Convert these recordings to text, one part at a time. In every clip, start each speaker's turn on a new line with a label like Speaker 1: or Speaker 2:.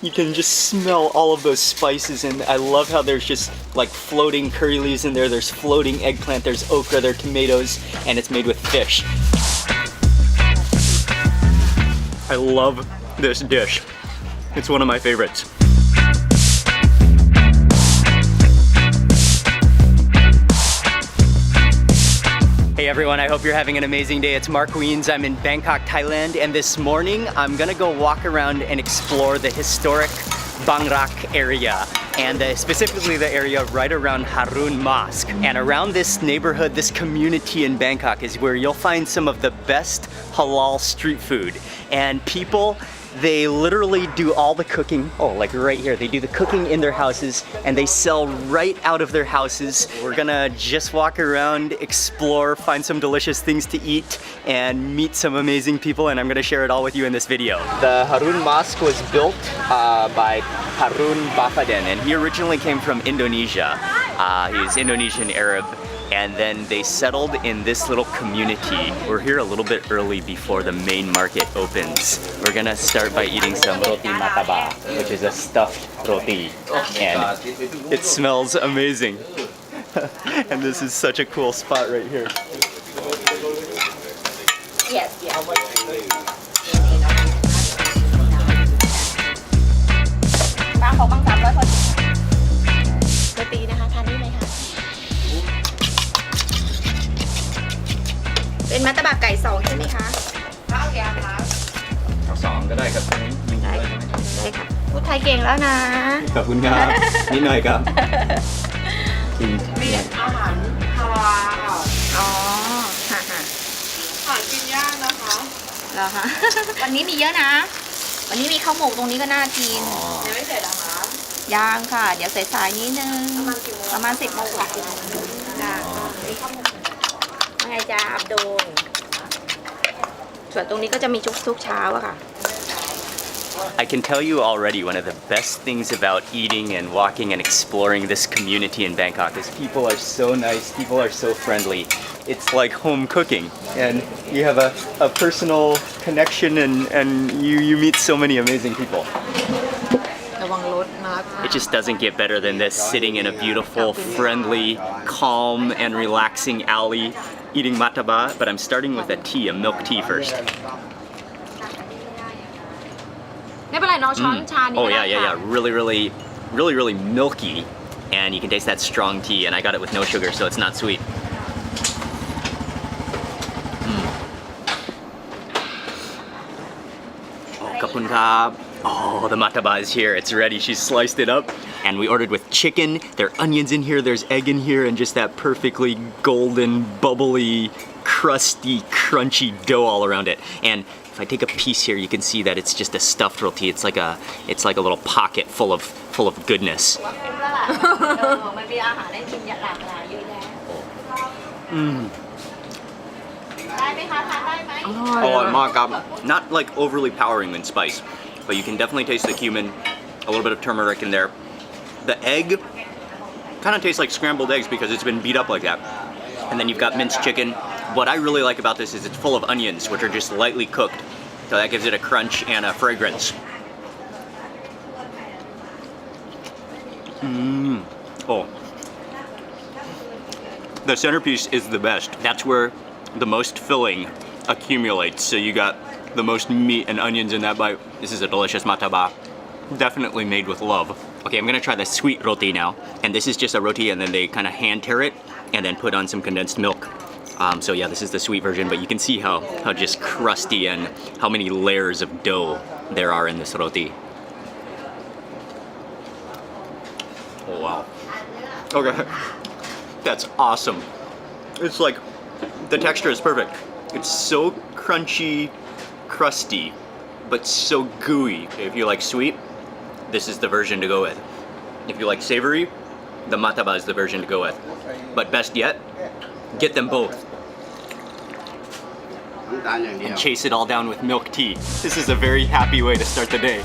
Speaker 1: You can just smell all of those spices, and I love how there's just like floating curry leaves in there, there's floating eggplant, there's okra, there are tomatoes, and it's made with fish. I love this dish. It's one of my favorites. Hey everyone, I hope you're having an amazing day. It's Mark Weens. I'm in Bangkok, Thailand, and this morning I'm gonna go walk around and explore the historic Bangkok area, and specifically the area right around Harun Mosque. And around this neighborhood, this community in Bangkok is where you'll find some of the best halal street food. And people, they literally do all the cooking. Oh, like right here, they do the cooking in their houses and they sell right out of their houses. We're gonna just walk around, explore, find some delicious things to eat, and meet some amazing people, and I'm gonna share it all with you in this video. The Harun Mosque was built by Harun Bafaden, and he originally came from Indonesia. He's Indonesian Arab. And then they settled in this little community. We're here a little bit early before the main market opens. We're gonna start by eating some roti mataba, which is a stuffed roti. And it smells amazing. And this is such a cool spot right here.
Speaker 2: Yes, yes.เป็นมัตตบะไก่2ใช่ไหมคะเอากี่อันคะ
Speaker 1: เอา2ก็ได้ครับ
Speaker 2: ได้ค่ะพูดไทยเก่งแล้วนะ
Speaker 1: ขอบคุณครับนิดหน่อยครับ
Speaker 3: มีอาหารฮาลาล
Speaker 2: อ๋อค่ะ
Speaker 3: หากินยากนะคะ
Speaker 2: เหรอคะวันนี้มีเยอะนะวันนี้มีข้าวหมกตรงนี้ก็น่ากิน
Speaker 3: ยังไม่เสร็จเหรอคะ
Speaker 2: ยังค่ะเดี๋ยวสายๆนิดนึงประมาณ10 โมงค่ะได้ไงจ้าอับดุลส่วนตรงนี้ก็จะมีทุกเช้าอะค่ะ
Speaker 1: I can tell you already one of the best things about eating and walking and exploring this community in Bangkok is people are so nice, people are so friendly. It's like home cooking, and you have a personal connection, and you meet so many amazing people. It just doesn't get better than this, sitting in a beautiful, friendly, calm, and relaxing alley eating mataba, but I'm starting with a tea, a milk tea first. Oh yeah, really milky, and you can taste that strong tea, and I got it with no sugar, so it's not sweet. Oh, kapun kap. Oh, the mataba is here, it's ready, she's sliced it up. And we ordered with chicken, there are onions in here, there's egg in here, and just that perfectly golden, bubbly, crusty, crunchy dough all around it. And if I take a piece here, you can see that it's just a stuffed roti. It's like a little pocket full of goodness. Not like overly powering in spice, but you can definitely taste the cumin, a little bit of turmeric in there. The egg kind of tastes like scrambled eggs because it's been beat up like that. And then you've got minced chicken. What I really like about this is it's full of onions, which are just lightly cooked. So that gives it a crunch and a fragrance. Oh. The centerpiece is the best. That's where the most filling accumulates. So you got the most meat and onions in that bite. This is a delicious mataba. Definitely made with love. Okay, I'm gonna try the sweet roti now. And this is just a roti, and then they kind of hand tear it and then put on some condensed milk. So yeah, this is the sweet version, but you can see how just crusty and how many layers of dough there are in this roti. Oh wow. Okay, that's awesome. It's like, the texture is perfect. It's so crunchy, crusty, but so gooey. If you like sweet, this is the version to go with. If you like savory, the mataba is the version to go with. But best yet, get them both. And chase it all down with milk tea. This is a very happy way to start the day.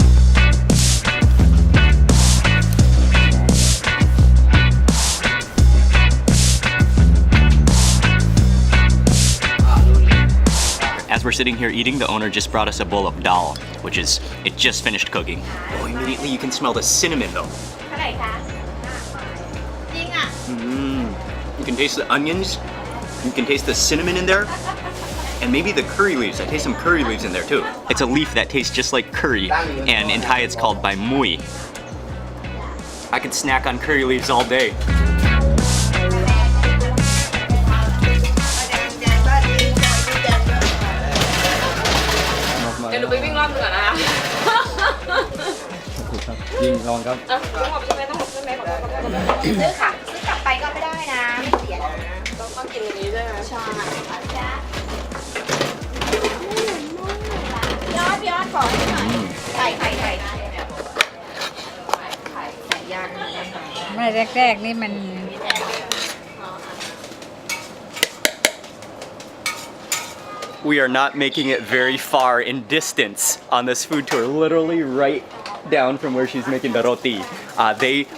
Speaker 1: As we're sitting here eating, the owner just brought us a bowl of dal, which is, it just finished cooking. Oh, immediately you can smell the cinnamon though. You can taste the onions, you can taste the cinnamon in there, and maybe the curry leaves. I taste some curry leaves in there too. It's a leaf that tastes just like curry, and in Thai it's called bai mui. I could snack on curry leaves all day.
Speaker 3: เดี๋ยวหนูไปวิ่งรอบนึงก่อนนะคะ
Speaker 4: ยิงลองครับ
Speaker 3: ต้องหลบใช่ไหมต้องหลบใช่ไหมบอกว่า
Speaker 2: ซื้อค่ะซื้อกลับไปก็ไม่ได้นะ ไม่เสียนะ
Speaker 3: ต้องกินอันนี้ใช่ไหม
Speaker 2: ใช่พี่ออดขอให้หน่อยไข่ไก่ย่างนี้
Speaker 5: ไม่แรกๆนี่มัน
Speaker 1: We are not making it very far in distance on this food tour, literally right down from where she's making the roti.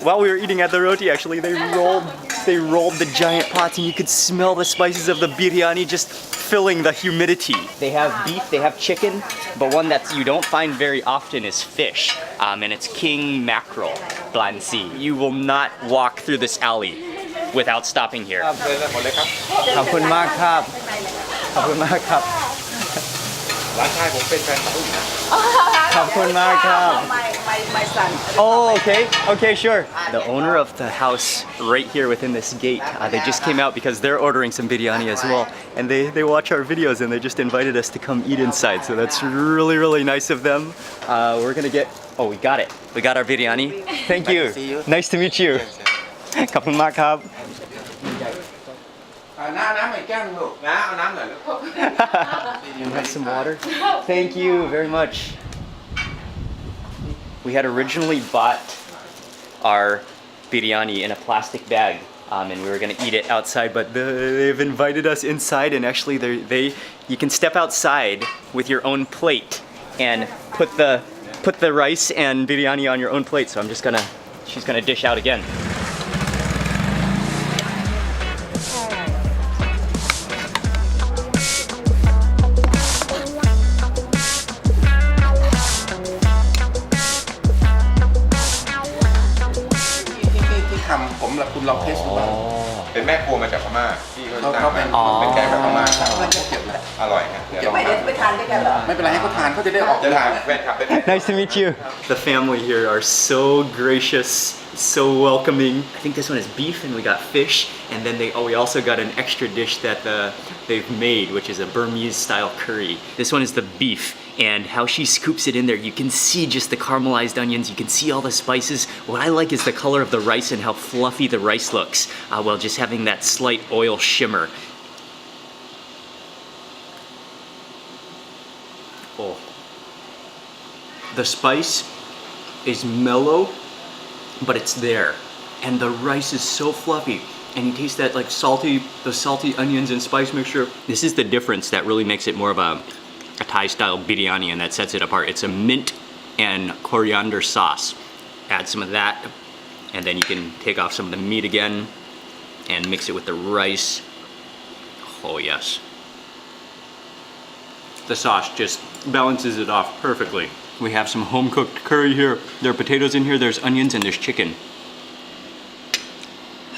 Speaker 1: While we were eating at the roti, actually, they rolled the giant pots, and you could smell the spices of the biryani just filling the humidity. They have beef, they have chicken, but one that you don't find very often is fish, and it's king mackerel, blansi. You will not walk through this alley without stopping here.
Speaker 4: ขอบคุณมากครับ ขอบคุณมากครับ
Speaker 6: ร้านชายผมเป็นแฟนคลับอยู่นะ
Speaker 4: ขอบคุณมากครับ
Speaker 1: Oh, okay, sure. The owner of the house right here within this gate, they just came out because they're ordering some biryani as well. And they watch our videos and they just invited us to come eat inside. So that's really, really nice of them. We're gonna get, oh, we got it. We got our biryani. Thank you. Nice to meet you. ขอบคุณมากครับ
Speaker 6: น้ำอีกแก้วนึงลูกนะเอาน้ำหน่อยลูก
Speaker 1: You have some water? Thank you very much. We had originally bought our biryani in a plastic bag, and we were gonna eat it outside, but they've invited us inside, and actually you can step outside with your own plate and put the rice and biryani on your own plate. So she's gonna dish out again.
Speaker 6: Oh. เป็นแม่ครัวมาจากพม่าที่เขาเป็นแกงแบบพม่าอร่อยครับเก็บไว้เดี๋ยวไปทานด้วยกันเหรอไม่เป็นไรให้เขาทานเขาจะได้ออกจะทานแฟนคลับได้
Speaker 1: Nice to meet you. The family here are so gracious, so welcoming. I think this one is beef and we got fish, and then we also got an extra dish that they've made, which is a Burmese style curry. This one is the beef, and how she scoops it in there, you can see just the caramelized onions, you can see all the spices. What I like is the color of the rice and how fluffy the rice looks, while just having that slight oil shimmer. Oh. The spice is mellow, but it's there. And the rice is so fluffy. And you taste that like the salty onions and spice mixture. This is the difference that really makes it more of a Thai style biryani, and that sets it apart. It's a mint and coriander sauce. Add some of that, and then you can take off some of the meat again and mix it with the rice. Oh yes. The sauce just balances it off perfectly. We have some home cooked curry here. There are potatoes in here, there's onions, and there's chicken.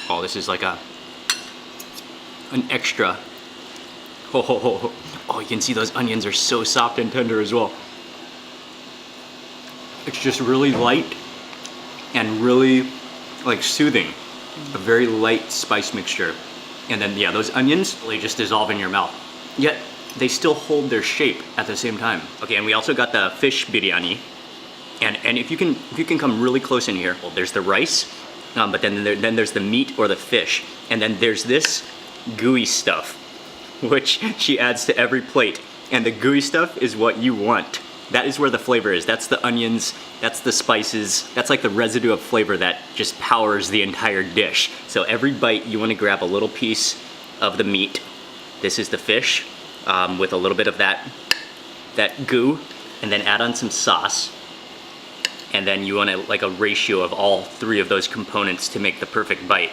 Speaker 1: Oh, this is like an extra. Oh, you can see those onions are so soft and tender as well. It's just really light and really like soothing. A very light spice mixture. And then yeah, those onions, they just dissolve in your mouth. Yet they still hold their shape at the same time. Okay, and we also got the fish biryani. And if you can come really close in here, well, there's the rice, but then there's the meat or the fish, and then there's this gooey stuff, which she adds to every plate. And the gooey stuff is what you want. That is where the flavor is. That's the onions, that's the spices, that's like the residue of flavor that just powers the entire dish. So every bite you want to grab a little piece of the meat. This is the fish with a little bit of that goo, and then add on some sauce. And then you want like a ratio of all three of those components to make the perfect bite.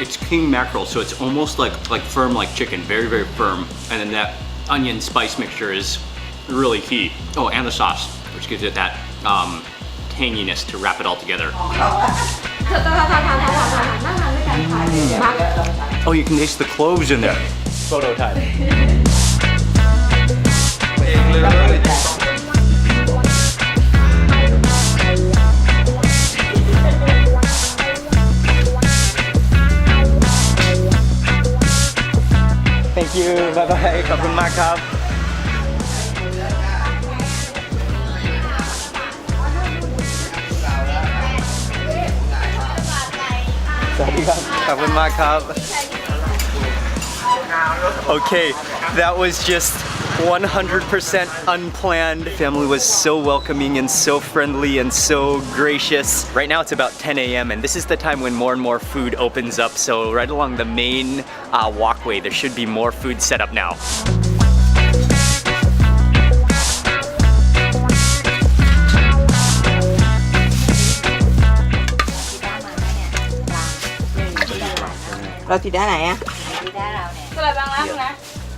Speaker 1: It's king mackerel, so it's almost like firm like chicken, very, very firm. And then that onion spice mixture is really key. Oh, and the sauce, which gives it that tanginess to wrap it all together. Oh, you can taste the cloves in there. Photo time. Thank you. Bye bye. ขอบคุณมากครับ สวัสดีครับ ขอบคุณมากครับ Okay, that was just 100% unplanned. Family was so welcoming and so friendly and so gracious. Right now it's about 10 a.m. and this is the time when more and more food opens up. So right along the main walkway, there should be more food set up now.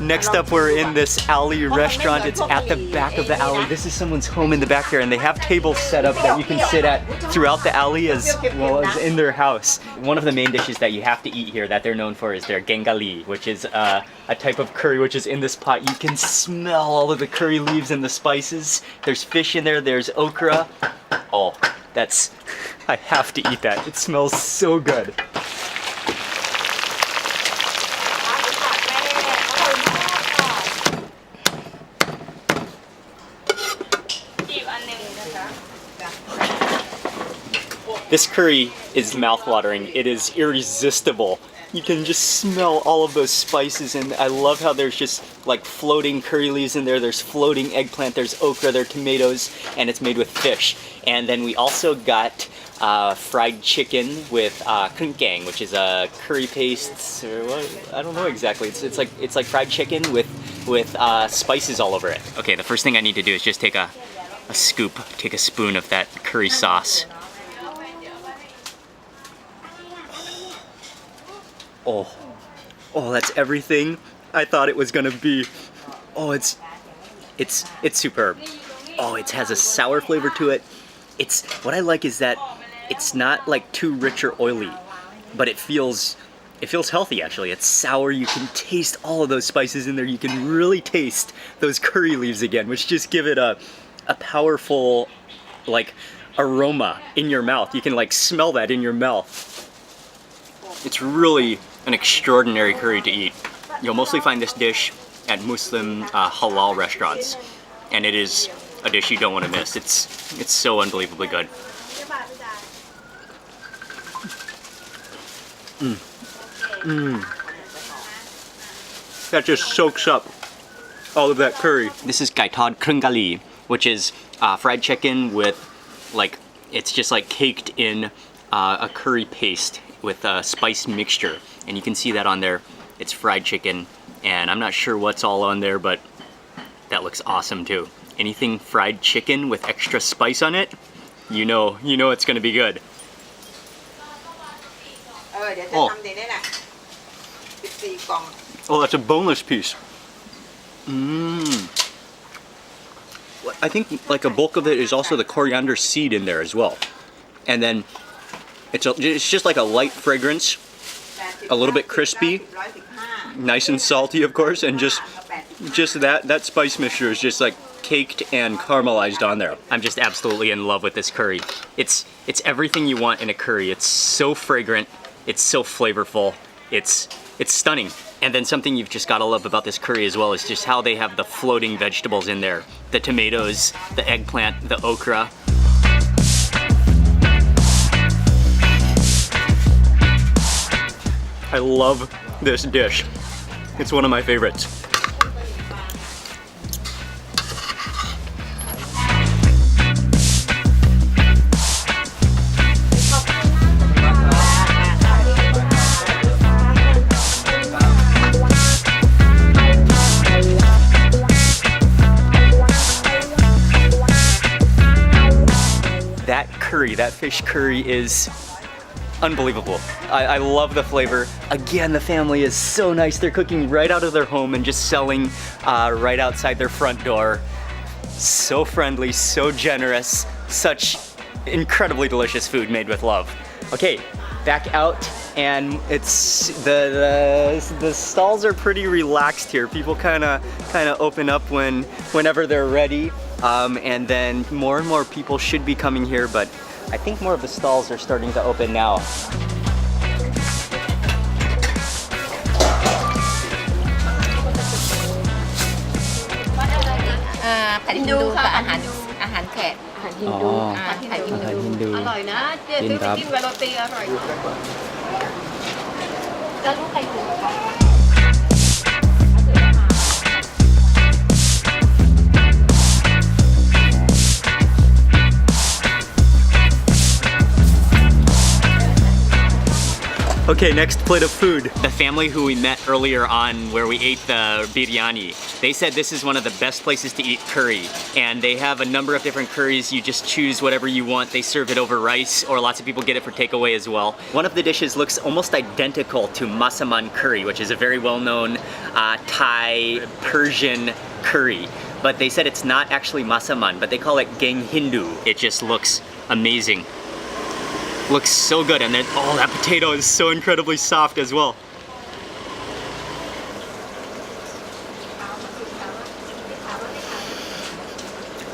Speaker 1: Next up, we're in this alley restaurant. It's at the back of the alley. This is someone's home in the back here, and they have tables set up that you can sit at throughout the alley as well as in their house. One of the main dishes that you have to eat here that they're known for is their gengali, which is a type of curry which is in this pot. You can smell all of the curry leaves and the spices. There's fish in there, there's okra. Oh, that's, I have to eat that. It smells so good. This curry is mouth-watering. It is irresistible. You can just smell all of those spices, and I love how there's just like floating curry leaves in there. There's floating eggplant, there's okra, there are tomatoes, and it's made with fish. And then we also got fried chicken with kenkang, which is a curry paste. Or what? I don't know exactly. It's like fried chicken with spices all over it. Okay, the first thing I need to do is just take a scoop, take a spoon of that curry sauce. Oh, that's everything I thought it was gonna be. Oh, it's superb. Oh, it has a sour flavor to it. What I like is that it's not like too rich or oily, but it feels healthy actually. It's sour. You can taste all of those spices in there. You can really taste those curry leaves again, which just give it a powerful like aroma in your mouth. You can like smell that in your mouth. It's really an extraordinary curry to eat. You'll mostly find this dish at Muslim halal restaurants, and it is a dish you don't want to miss. It's so unbelievably good. That just soaks up all of that curry. This is gai tod krungali, which is fried chicken with like, it's just like caked in a curry paste with a spice mixture. And you can see that on there. It's fried chicken, and I'm not sure what's all on there, but that looks awesome too. Anything fried chicken with extra spice on it, you know it's gonna be good. Oh, that's a boneless piece. I think like a bulk of it is also the coriander seed in there as well. And then it's just like a light fragrance, a little bit crispy, nice and salty of course, and just that spice mixture is just like caked and caramelized on there. I'm just absolutely in love with this curry. It's everything you want in a curry. It's so fragrant, it's so flavorful, it's stunning. And then something you've just gotta love about this curry as well is just how they have the floating vegetables in there. The tomatoes, the eggplant, the okra. I love this dish. It's one of my favorites. That curry, that fish curry is unbelievable. I love the flavor. Again, the family is so nice. They're cooking right out of their home and just selling right outside their front door. So friendly, so generous, such incredibly delicious food made with love. Okay, back out, and it's the stalls are pretty relaxed here. People kind of open up whenever they're ready, and then more and more people should be coming here, but I think more of the stalls are starting to open now.
Speaker 2: ผัดฮินดูค่ะอาหารแขก
Speaker 3: อาหารฮินดู
Speaker 2: อาหารฮินดู
Speaker 3: อร่อยนะเจ๊ซื้อไปกินกับโรตีอร่อย
Speaker 2: แล้วลูกใครถูกคะ
Speaker 1: Okay, next plate of food. The family who we met earlier on where we ate the biryani, they said this is one of the best places to eat curry. And they have a number of different curries. You just choose whatever you want. They serve it over rice, or lots of people get it for takeaway as well. One of the dishes looks almost identical to masaman curry, which is a very well-known Thai Persian curry. But they said it's not actually masaman, but they call it geng Hindu. It just looks amazing. Looks so good, and then oh, that potato is so incredibly soft as well.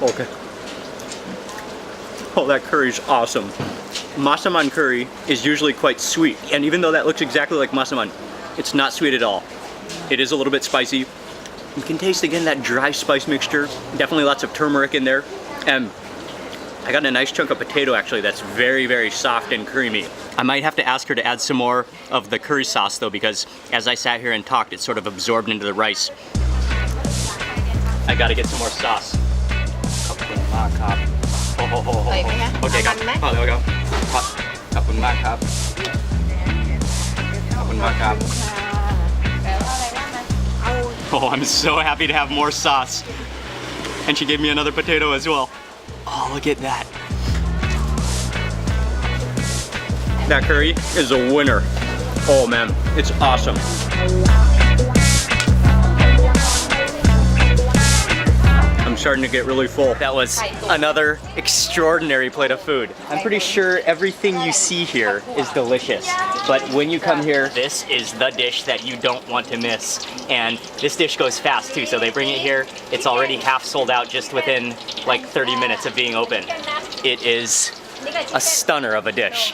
Speaker 1: Okay. Oh, that curry is awesome. Masaman curry is usually quite sweet, and even though that looks exactly like masaman, it's not sweet at all. It is a little bit spicy. You can taste again that dry spice mixture. Definitely lots of turmeric in there, and I got a nice chunk of potato actually that's very, very soft and creamy. I might have to ask her to add some more of the curry sauce though, because as I sat here and talked, it sort of absorbed into the rice. I gotta get some more sauce. Okay, got it. Oh, there we go. Oh, I'm so happy to have more sauce. And she gave me another potato as well. Oh, look at that. That curry is a winner. Oh man, it's awesome. I'm starting to get really full. That was another extraordinary plate of food. I'm pretty sure everything you see here is delicious. But when you come here, this is the dish that you don't want to miss. And this dish goes fast too, so they bring it here. It's already half sold out just within like 30 minutes of being open. It is a stunner of a dish.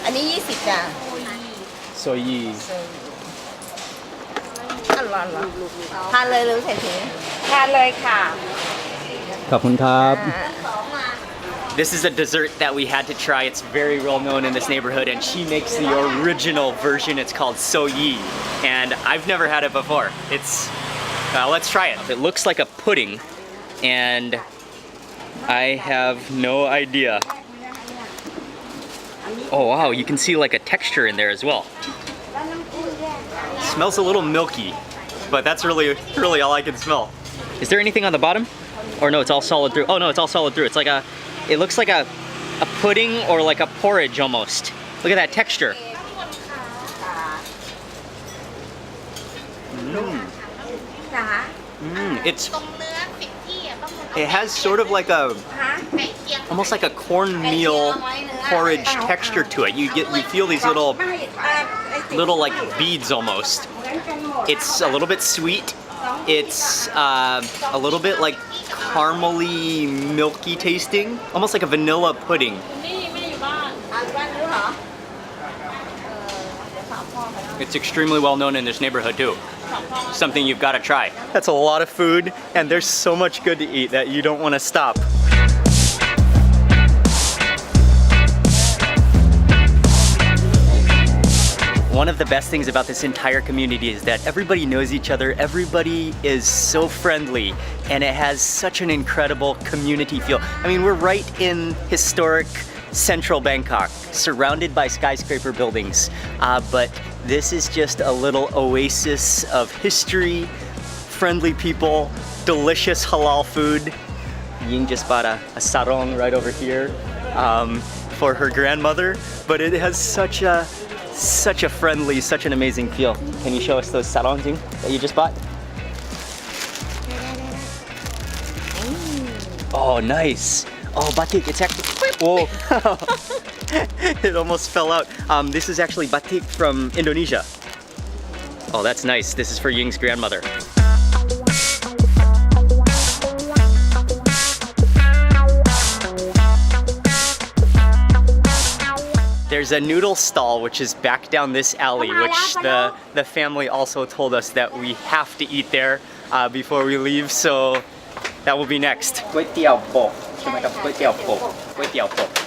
Speaker 2: อันนี้20จ้ะ
Speaker 1: Soyi.
Speaker 2: อร่อยทานเลยหรือใส่ถุงทานเลยค่ะ
Speaker 1: ขอบคุณครับ This is a dessert that we had to try. It's very well known in this neighborhood, and she makes the original version. It's called soyi, and I've never had it before. It's let's try it. It looks like a pudding, and I have no idea. Oh wow, you can see like a texture in there as well. It smells a little milky, but that's really all I can smell. Is there anything on the bottom? Or no, it's all solid through. Oh no, it's all solid through. It's like it looks like a pudding or like a porridge almost. Look at that texture. It has sort of like almost like a cornmeal porridge texture to it. You feel these little like beads almost. It's a little bit sweet. It's a little bit like caramely, milky tasting, almost like a vanilla pudding. It's extremely well known in this neighborhood too. Something you've got to try. That's a lot of food, and there's so much good to eat that you don't want to stop. One of the best things about this entire community is that everybody knows each other, everybody is so friendly, and it has such an incredible community feel. I mean, we're right in historic central Bangkok, surrounded by skyscraper buildings, but this is just a little oasis of history, friendly people, delicious halal food. Ying just bought a sarong right over here. for her grandmother, but it has such a friendly, such an amazing feel. Can you show us those sarongjing that you just bought? Oh, nice. Oh, batik, it's actually, whoa. It almost fell out. This is actually batik from Indonesia. Oh, that's nice. This is for Ying's grandmother. There's a noodle stall which is back down this alley, which the family also told us that we have to eat there before we leave, so that will be next. JADOO.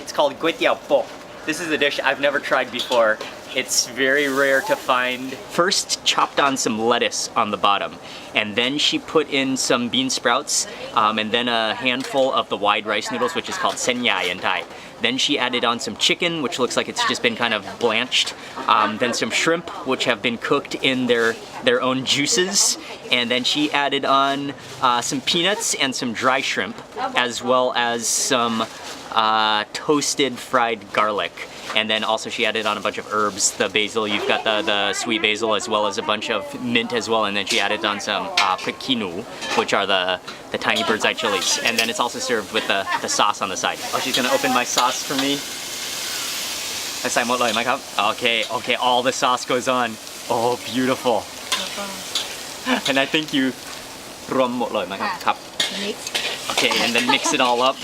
Speaker 1: It's called JADOO. This is a dish I've never tried before. It's very rare to find. First chopped on some lettuce on the bottom, and then she put in some bean sprouts, and then a handful of the wide rice noodles, which is called seByECDiyQo. Then she added on some chicken, which looks like it's just been kind of blanched. Then some shrimp, which have been cooked in their own juices. And then she added on some peanuts and some dry shrimp, as well as some toasted fried garlic. And then also she added on a bunch of herbs, the basil, you've got the sweet basil, as well as a bunch of mint as well. And then she added on some pekinu, which are the tiny bird's eye chilies. And then it's also served with the sauce on the side. Oh, she's gonna open my sauce for me. Okay, all the sauce goes on. Oh, beautiful. And I think you okay, and then mix it all up.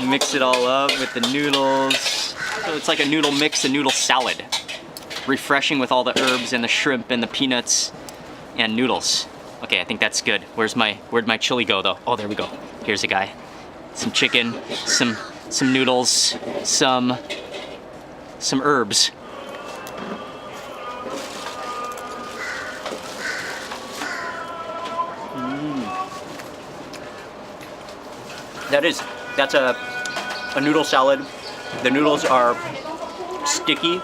Speaker 1: Mix it all up with the noodles. So it's like a noodle mix, a noodle salad. Refreshing with all the herbs and the shrimp and the peanuts and noodles. Okay, I think that's good. Where'd my chili go though? Oh, there we go. Here's a guy. Some chicken, some noodles, some herbs. That's a noodle salad. The noodles are sticky.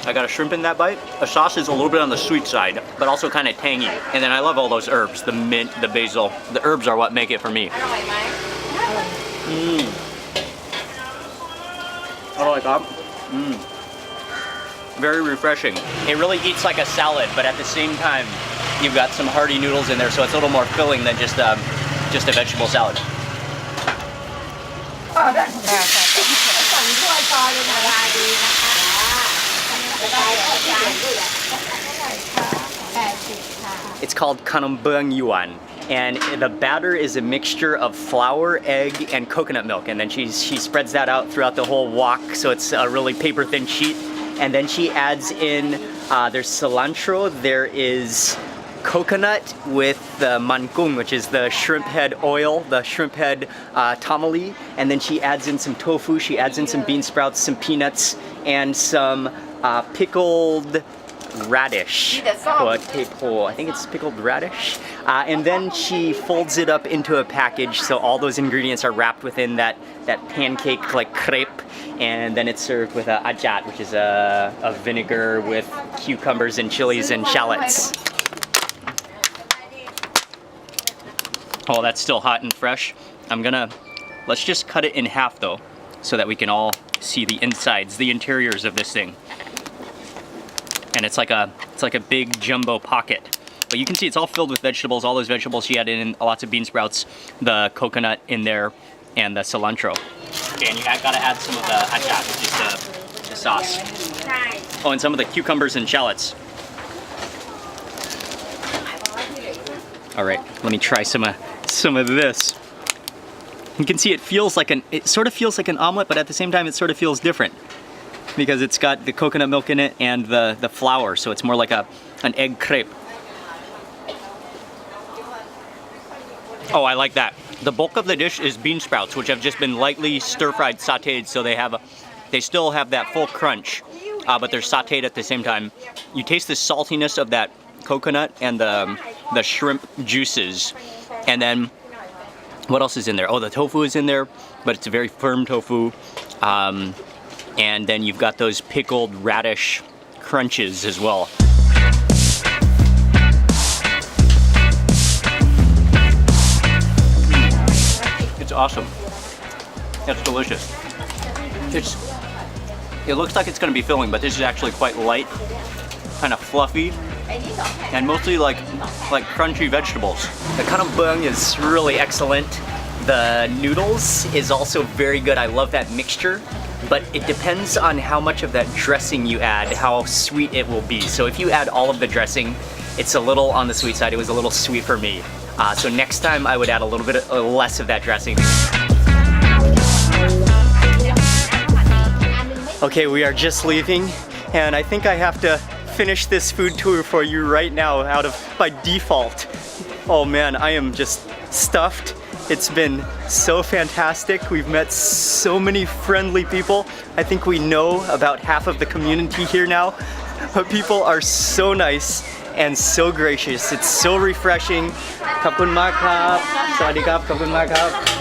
Speaker 1: I got a shrimp in that bite. The sauce is a little bit on the sweet side, but also kind of tangy. And then I love all those herbs, the mint, the basil. The herbs are what make it for me. Very refreshing. It really eats like a salad, but at the same time, you've got some hearty noodles in there, so it's a little more filling than just a vegetable salad. It's called Kanambung Yuan, and the batter is a mixture of flour, egg, and coconut milk, and then she spreads that out throughout the whole wok, so it's a really paper thin sheet. And then she adds in, there's cilantro, there is coconut with the mangkung, which is the shrimp head oil, the shrimp head tamale, and then she adds in some tofu, she adds in some bean sprouts, some peanuts, and some pickled radish. I think it's pickled radish. And then she folds it up into a package, so all those ingredients are wrapped within that pancake like crepe. And then it's served with a ASAD, which is a vinegar with cucumbers and chilies and shallots. Oh, that's still hot and fresh. Let's just cut it in half though, so that we can all see the insides, the interiors of this thing. And it's like a big jumbo pocket. But you can see it's all filled with vegetables, all those vegetables. She added in lots of bean sprouts, the coconut in there, and the cilantro. Okay, and you gotta add some of the ASAD, which is the sauce. Oh, and some of the cucumbers and shallots. All right, let me try some of this. You can see it sort of feels like an omelet, but at the same time it sort of feels different because it's got the coconut milk in it and the flour, so it's more like an egg crepe. Oh, I like that. The bulk of the dish is bean sprouts, which have just been lightly stir-fried, sautéed, so they still have that full crunch, but they're sautéed at the same time. You taste the saltiness of that coconut and the shrimp juices, and then what else is in there? Oh, the tofu is in there, but it's a very firm tofu, and then you've got those pickled radish crunches as well. It's awesome. It's delicious. It looks like it's gonna be filling, but this is actually quite light, kind of fluffy, and mostly like crunchy vegetables. The kanambung is really excellent. The noodles is also very good. I love that mixture, but it depends on how much of that dressing you add, how sweet it will be. So if you add all of the dressing, it's a little on the sweet side. It was a little sweet for me. So next time I would add a little bit less of that dressing. Okay, we are just leaving, and I think I have to finish this food tour for you right now by default. Oh man, I am just stuffed. It's been so fantastic. We've met so many friendly people. I think we know about half of the community here now, but people are so nice and so gracious. It's so refreshing. Khapun mak kap. Sawadee kap. Khapun mak kap.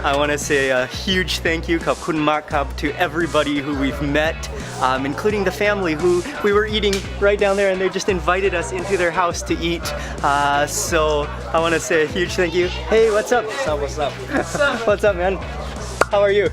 Speaker 1: I want to say a huge thank you, khapun mak kap, to everybody who we've met, including the family who we were eating right down there, and they just invited us into their house to eat. So I want to say a huge thank you. Hey, what's up? What's up? What's up, man? How are you?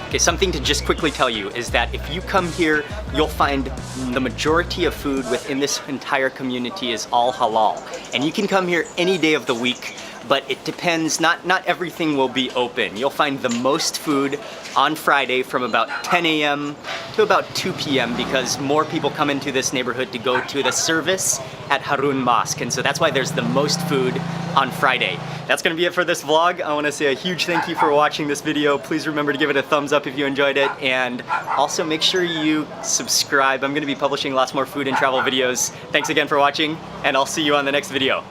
Speaker 1: Okay, something to just quickly tell you is that if you come here, you'll find the majority of food within this entire community is all halal. And you can come here any day of the week, but it depends, not everything will be open. You'll find the most food on Friday from about 10 a.m. to about 2 p.m. because more people come into this neighborhood to go to the service at Harun Mosque. And so that's why there's the most food on Friday. That's gonna be it for this vlog. I wanna say a huge thank you for watching this video. Please remember to give it a thumbs up if you enjoyed it, and also make sure you subscribe. I'm gonna be publishing lots more food and travel videos. Thanks again for watching, and I'll see you on the next video.